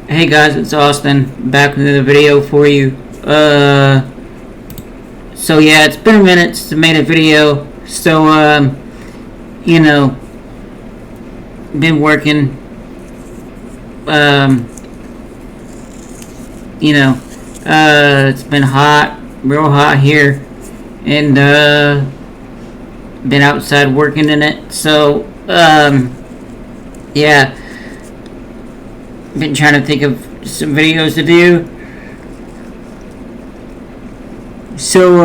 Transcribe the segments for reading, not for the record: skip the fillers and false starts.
Hey guys, it's Austin, back with another video for you. So yeah, it's been a minute since I made a video, so, you know, been working, it's been hot, real hot here, and, been outside working in it, so, yeah. Been trying to think of some videos to do. So,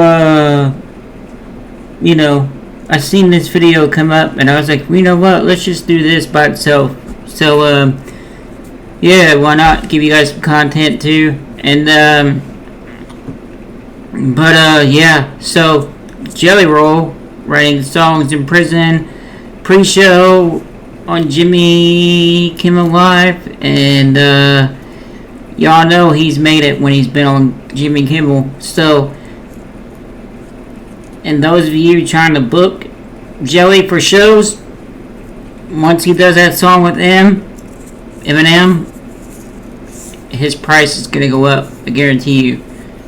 I seen this video come up and I was like, you know what, let's just do this by itself. So, yeah, why not give you guys some content too? And, yeah, so, Jelly Roll, writing songs in prison, pre-show on Jimmy Kimmel Live, and y'all know he's made it when he's been on Jimmy Kimmel. So, and those of you trying to book Jelly for shows, once he does that song with Eminem, his price is gonna go up, I guarantee you.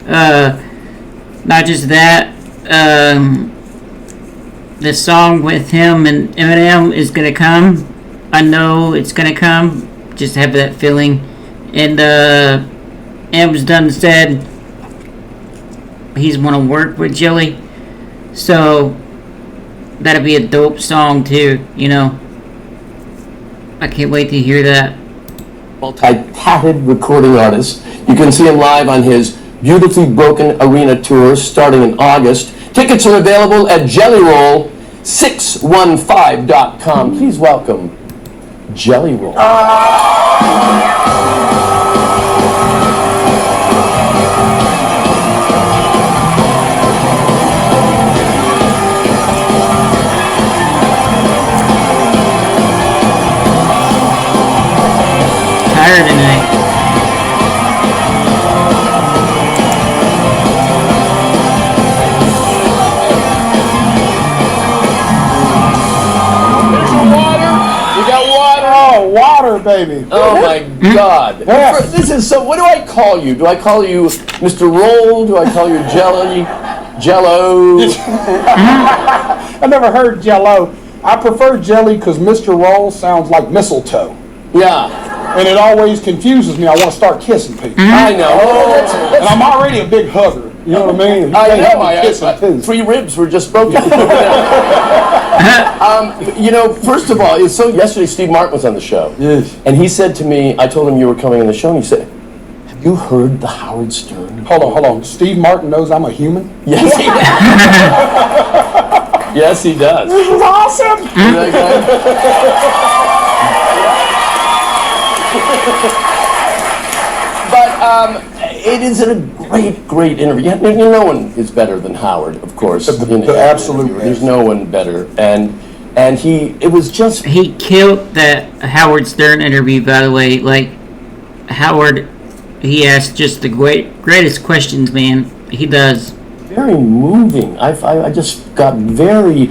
Not just that, the song with him and Eminem is gonna come. I know it's gonna come. Just have that feeling. And M's done said he's wanna work with Jelly, so that'll be a dope song too. You know, I can't wait to hear that. Multi-talented recording artist. You can see him live on his Beautifully Broken Arena tour starting in August. Tickets are available at jellyroll615.com. Please welcome Jelly Roll. Tired tonight. Water, baby. Oh my God. Yes. This is so. What do I call you? Do I call you Mr. Roll? Do I call you Jello? I never heard Jello. I prefer jelly because Mr. Roll sounds like mistletoe. Yeah. And it always confuses me. I want to start kissing people. I know. And I'm already a big hugger. You know what I mean? You I can't have me know. kissing too. 3 ribs were just broken. First of all, so yesterday Steve Martin was on the show. Yes. And he said to me, I told him you were coming on the show, and he said, have you heard the Howard Stern? Hold on. Steve Martin knows I'm a human? Yes, he does. Yes, he does. This is awesome! But it is a great interview. No one is better than Howard, of course. The absolute best. There's no one better. And it was just... He killed that Howard Stern interview, by the way. Like, Howard, he asked just the greatest questions, man. He does. Very moving. I just got very...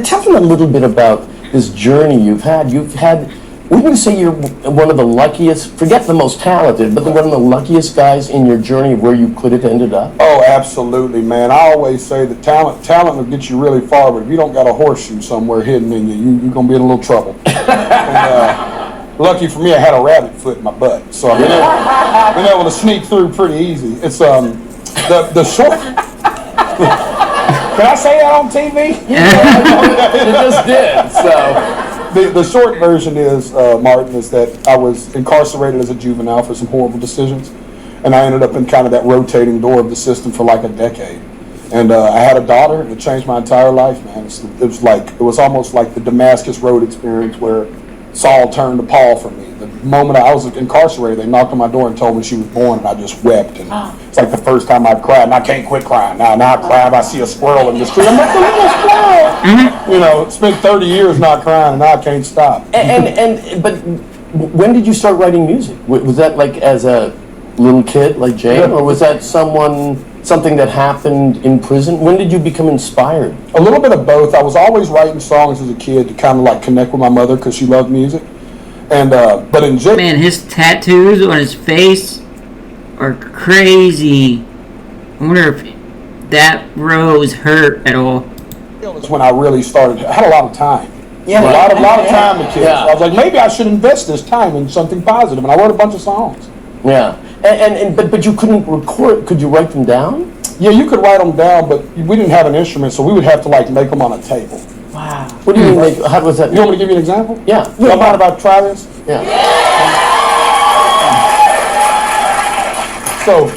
Tell me a little bit about this journey you've had. Wouldn't you say you're one of the luckiest, forget the most talented, but one of the luckiest guys in your journey of where you could have ended up? Oh, absolutely, man. I always say that talent will get you really far, but if you don't got a horseshoe somewhere hidden in you, you're going to be in a little trouble. And, lucky for me, I had a rabbit foot in my butt, so I've been able to sneak through pretty easy. It's the short... Can I say that on TV? You just did, so... The short version is, Martin, is that I was incarcerated as a juvenile for some horrible decisions, and I ended up in kind of that rotating door of the system for like a decade. And I had a daughter, and it changed my entire life, man. It was almost like the Damascus Road experience where Saul turned to Paul for me. The moment I was incarcerated, they knocked on my door and told me she was born, and I just wept. And it's like the first time I've cried, and I can't quit crying. Now I cry if I see a squirrel in the street. I'm like, the little squirrel. You know, spent 30 years not crying, and now I can't stop. But when did you start writing music? Was that like as a little kid, like Jane, or was that something that happened in prison? When did you become inspired? A little bit of both. I was always writing songs as a kid to kind of like connect with my mother because she loved music. And but in general, Man, his tattoos on his face are crazy. I wonder if that rose hurt at all. is when I really started. I had a lot of time. Yeah. A lot of time with kids. Yeah. I was like, maybe I should invest this time in something positive, and I wrote a bunch of songs. Yeah. But you couldn't record. Could you write them down? Yeah, you could write them down, but we didn't have an instrument, so we would have to like make them on a table. Wow. What do you mean? Like, how was that? You want me to give you an example? Yeah. How about if I try this? Yeah. So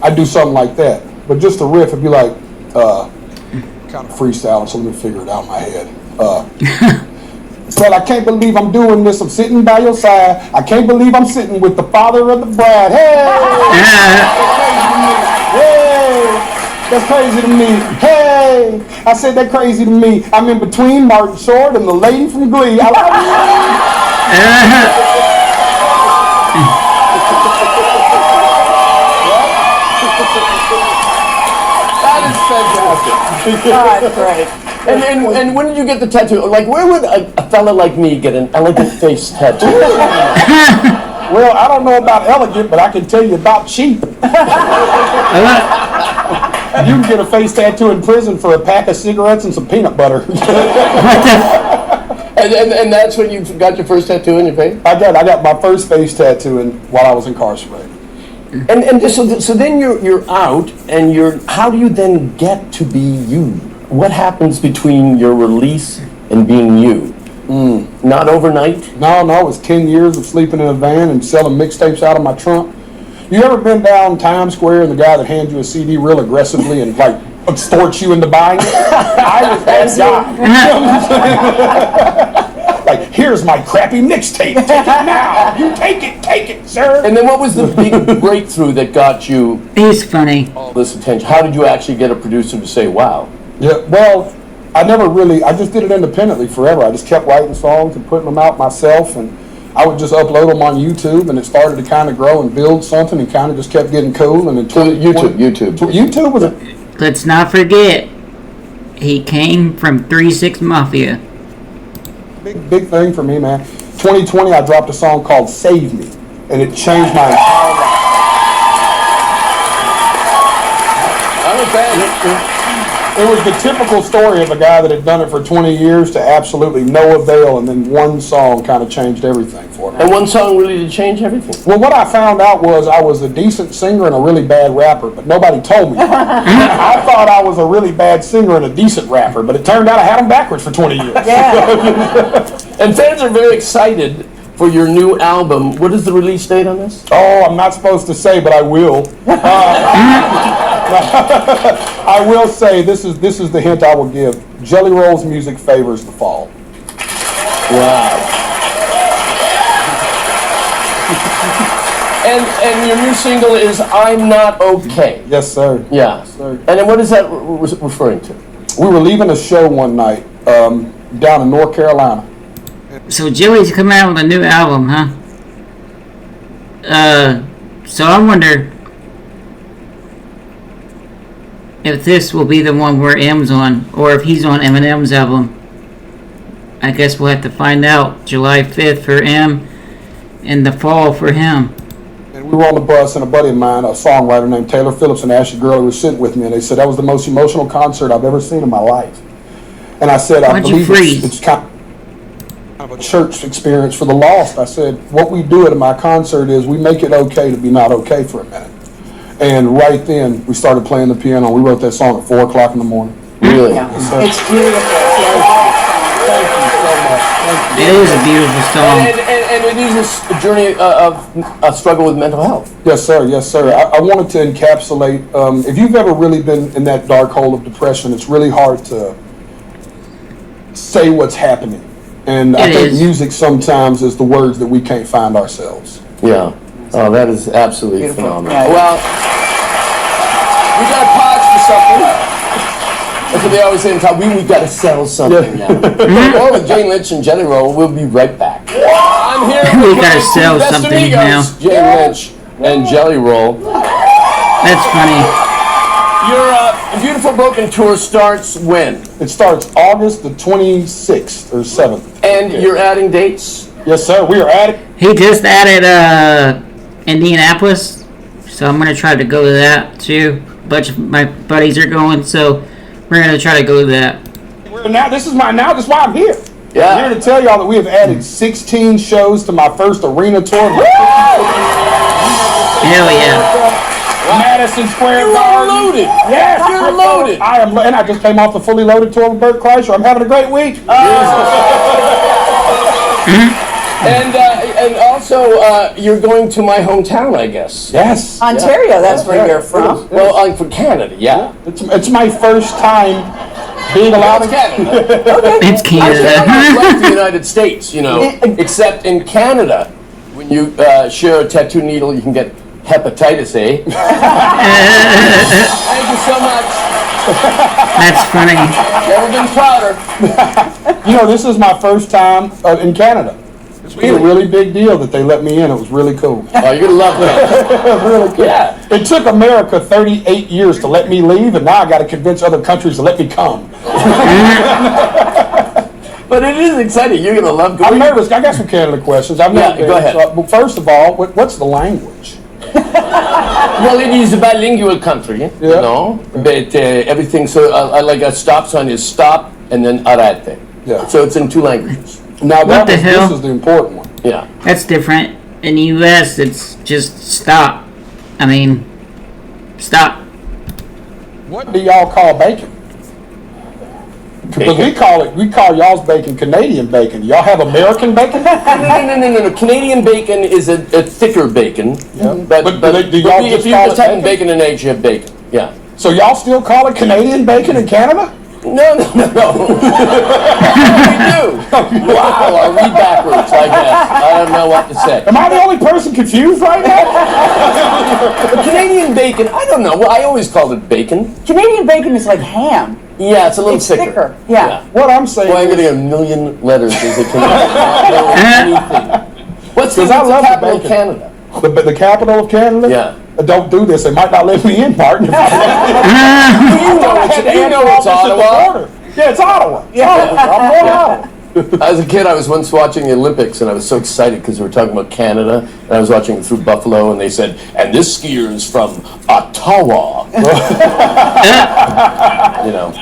I do something like that, but just the riff would be like kind of freestyle. So let me figure it out in my head. But I can't believe I'm doing this. I'm sitting by your side. I can't believe I'm sitting with the father of the bride. Hey, that's crazy to me. Hey, I said that crazy to me. I'm in between Martin Short and the lady from Glee. I love That is fantastic. God, great. And when did you get the tattoo? Like, where would a fella like me get an elegant face tattoo? Well, I don't know about elegant, but I can tell you about cheap. You can get a face tattoo in prison for a pack of cigarettes and some peanut butter. And that's when you got your first tattoo in your face? I got my first face tattoo while I was incarcerated. So then you're out, and how do you then get to be you? What happens between your release and being you? Not overnight? No, it was 10 years of sleeping in a van and selling mixtapes out of my trunk. You ever been down Times Square and the guy that hands you a CD real aggressively and like extorts you into buying it? I was that guy. Like, here's my crappy mixtape. Take it now. You take it, sir. And then what was the big breakthrough that got you He's funny. all this attention? How did you actually get a producer to say, wow? Yeah, well, I just did it independently forever. I just kept writing songs and putting them out myself, and I would just upload them on YouTube, and it started to kind of grow and build something, and kind of just kept getting cool. And then YouTube was a Let's not forget, he came from 3-6 Mafia. big thing for me, man. 2020, I dropped a song called "Save Me," and it changed my entire life. I was bad. It was the typical story of a guy that had done it for 20 years to absolutely no avail, and then one song kind of changed everything for me. And one song really did change everything. Well, what I found out was I was a decent singer and a really bad rapper, but nobody told me that. I thought I was a really bad singer and a decent rapper, but it turned out I had them backwards for 20 years. And fans are very excited for your new album. What is the release date on this? Oh, I'm not supposed to say, but I will. I will say this is the hint I will give. Jelly Roll's music favors the fall. Wow. And your new single is "I'm Not Okay." Yes, sir. Yeah. Sir. And then what is that referring to? We were leaving a show one night down in North Carolina. So Joey's coming out with a new album, huh? So I wonder if this will be the one where M's on, or if he's on Eminem's album. I guess we'll have to find out. July 5th for M, and the fall for him. And we were on the bus, and a buddy of mine, a songwriter named Taylor Phillips, and Ashley Gurley were sitting with me, and they said that was the most emotional concert I've ever seen in my life. And I said, I Why'd you believe freeze? it's kind of a church experience for the lost. I said, what we do at my concert is we make it okay to be not okay for a minute. And right then, we started playing the piano. We wrote that song at 4 o'clock in the morning. Really? Yeah. Yes, sir. It's beautiful. Thank you so much. Thank you. It is a beautiful song. And it is a journey of a struggle with mental health. Yes, sir. Yes, sir. I wanted to encapsulate, if you've ever really been in that dark hole of depression, it's really hard to say what's happening. And I It think is. music sometimes is the words that we can't find ourselves. Yeah. Oh, that is absolutely Beautiful. phenomenal. Yeah. Well, we got to pause for something. That's what they always say in town. We've got to sell something now. More with Jane Lynch and Jelly Roll. We'll be right back. I'm here We with gotta my sell two best something amigos, Jane Lynch and Jelly Roll. That's funny. Your Beautiful Broken tour starts when? It starts August the 26th or 7th. And you're adding dates? Yes, sir. We are at it. He just added Indianapolis, so I'm gonna try to go to that too. A bunch of my buddies are going, so we're gonna try to go to that. This is why I'm here. Yeah. I'm here to tell y'all that we have added 16 shows to my first arena tour. Hell yeah! Madison Square You are Garden. loaded. Yes, You're loaded. I am, and I just came off the fully loaded tour with Bert Kreischer. I'm having a great week. And also, you're going to my hometown, I guess. Yes. Ontario, that's where you're from. Well, for Canada, yeah. It's my first time being allowed It's to. Canada. It's Actually, I Canada. like the United States, you know, except in Canada, when you share a tattoo needle, you can get hepatitis A. Thank you so much. That's funny. Never been prouder. You know, this is my first time in Canada. It's a really big deal that they let me in. It was really cool. Oh, you're gonna love that. Really cool. Yeah. It took America 38 years to let me leave, and now I got to convince other countries to let me come. But it is exciting. You're gonna love I'm going. nervous. I got some Canada questions. I've Yeah, never been, go ahead. but first of all, what's the language? Well, it is a bilingual country, you know. But everything. So, like a stop sign is stop and then arate. Yeah. So it's in two languages. Now What the hell? this is the important one. Yeah. That's different. In the U.S., it's just stop. I mean, stop. What do y'all call bacon? Because we call y'all's bacon Canadian bacon. Y'all have American bacon? No. Canadian bacon is a thicker bacon. Yeah. But do y'all if just you call just it type in bacon? bacon and eggs, you have bacon. Yeah. So y'all still call it Canadian bacon in Canada? No. We do. Wow, are we backwards, I guess. I don't know what to say. Am I the only person confused right now? But Canadian bacon, I don't know. Well, I always called it bacon. Canadian bacon is like ham. Yeah, it's a little It's thicker. thicker, yeah. What I'm saying Boy, I'm is, getting a million letters as a Canadian. Not knowing anything. What's the 'Cause I love the capital of bacon. Canada? the capital of Canada? Yeah. Don't do this. They might not let me in, Martin. You know it's Ottawa. Yeah, it's Ottawa. Yeah, I'm going Ottawa. As a kid, I was once watching the Olympics, and I was so excited because we were talking about Canada, and I was watching it through Buffalo, and they said, and this skier is from Ottawa. You know.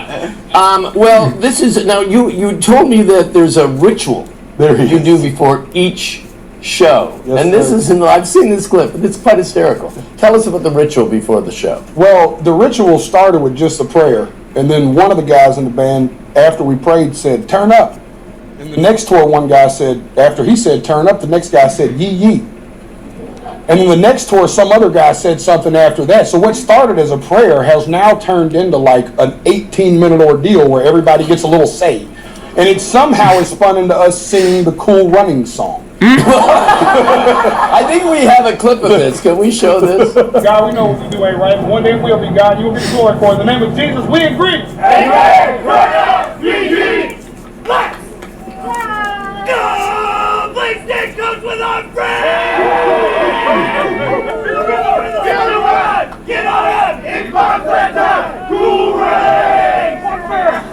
Well, this is, now you told me that there's a ritual There you is. do before each show. Yes, and this sir. is, I've seen this clip, and it's quite hysterical. Tell us about the ritual before the show. Well, the ritual started with just a prayer, and then one of the guys in the band, after we prayed, said, "Turn up." And the next tour, one guy said, after he said, "Turn up," the next guy said, "Yee yee." And then the next tour, some other guy said something after that. So what started as a prayer has now turned into like an 18-minute ordeal where everybody gets a little say. And it somehow has spun into us singing the Cool Running song. I think we have a clip of this. Can we show this? God, we know what we do ain't right, but one day we'll be God. You will get the glory for it. In the name of Jesus, we agree. Amen. Run up, ye blacks. Go! Play stick comes with our friends. Get on it! Get on it! It's my friend time. Cool rain.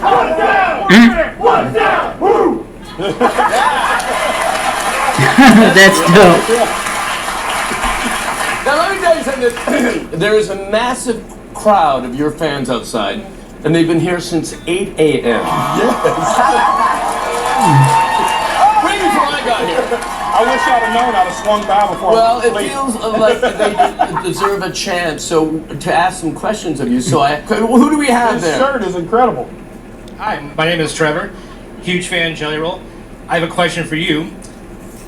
One down. One down. Woo! That's dope. Now let me tell you something. There is a massive crowd of your fans outside, and they've been here since 8 a.m. Way before I got here. I wish I'd have known. I'd have swung by before. Well, it feels like they deserve a chance. So to ask some questions of you. So who do we have This there? shirt is incredible. Hi, my name is Trevor. Huge fan, Jelly Roll. I have a question for you.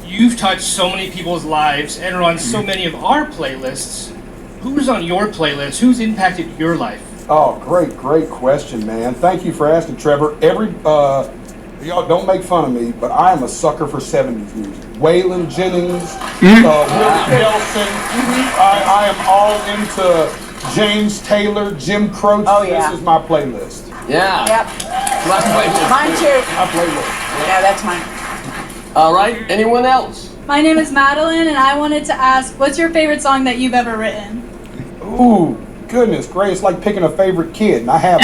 You've touched so many people's lives and are on so many of our playlists. Who's on your playlist? Who's impacted your life? Oh, great question, man. Thank you for asking, Trevor. Y'all don't make fun of me, but I am a sucker for 70s music. Waylon Jennings, Willie Nelson. I am all into James Taylor, Jim Croce. Oh, yeah. This is my playlist. Yeah. Yep. My playlist. Mine too. My playlist. Yeah, that's mine. All right. Anyone else? My name is Madeline, and I wanted to ask, what's your favorite song that you've ever written? Ooh, goodness, great. It's like picking a favorite kid, and I have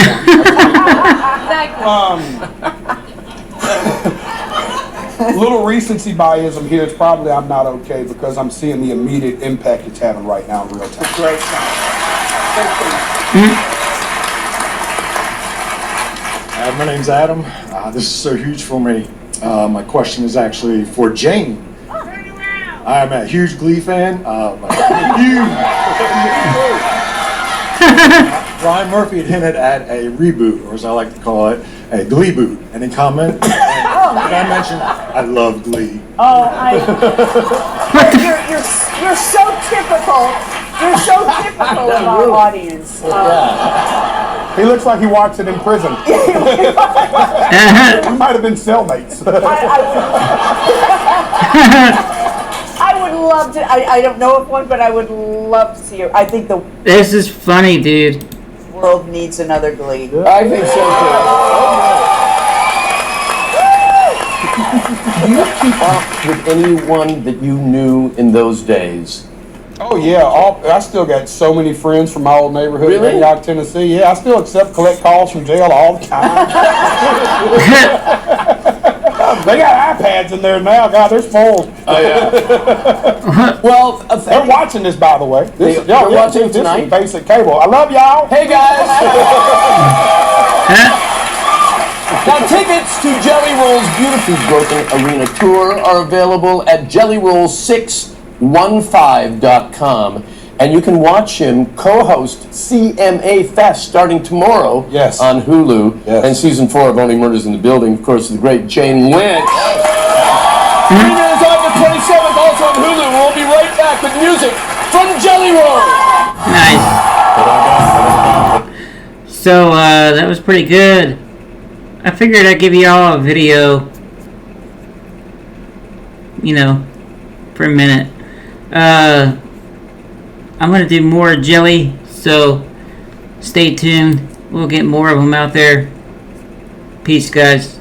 one. Little recency biasm here is probably I'm not okay because I'm seeing the immediate impact it's having right now in real time. Great song. My name's Adam. This is so huge for me. My question is actually for Jane. I'm a huge Glee fan. Ryan Murphy had hinted at a reboot, or as I like to call it, a Glee boot. Any comment? Did I mention I love Glee? Oh, you're so typical. You're so typical of our audience. He looks like he watched it in prison. We might have been cellmates. I would love to. I don't know of one, but I would love to see it. I think the This is funny, dude. world needs another Glee. I think so too. Do you keep up with anyone that you knew in those days? Oh yeah, I still got so many friends from my old neighborhood Really? in Antioch, Tennessee. Yeah, I still collect calls from jail all the time. They got iPads in there now. God, they're spoiled. Oh yeah. Well, They're watching this, by the way. They're watching this tonight? is basic cable. I love y'all. Hey guys! Now tickets to Jelly Roll's Beautifully Broken Arena Tour are available at jellyroll615.com. And you can watch him co-host CMA Fest starting tomorrow Yes. on Hulu. Yes. And season 4 of Only Murders in the Building, of course, the great Jane Lynch. Arena is on the 27th, also on Hulu. We'll be right back with music from Jelly Roll. Nice. So, that was pretty good. I figured I'd give you all a video, you know, for a minute. I'm gonna do more Jelly, so stay tuned. We'll get more of them out there. Peace, guys.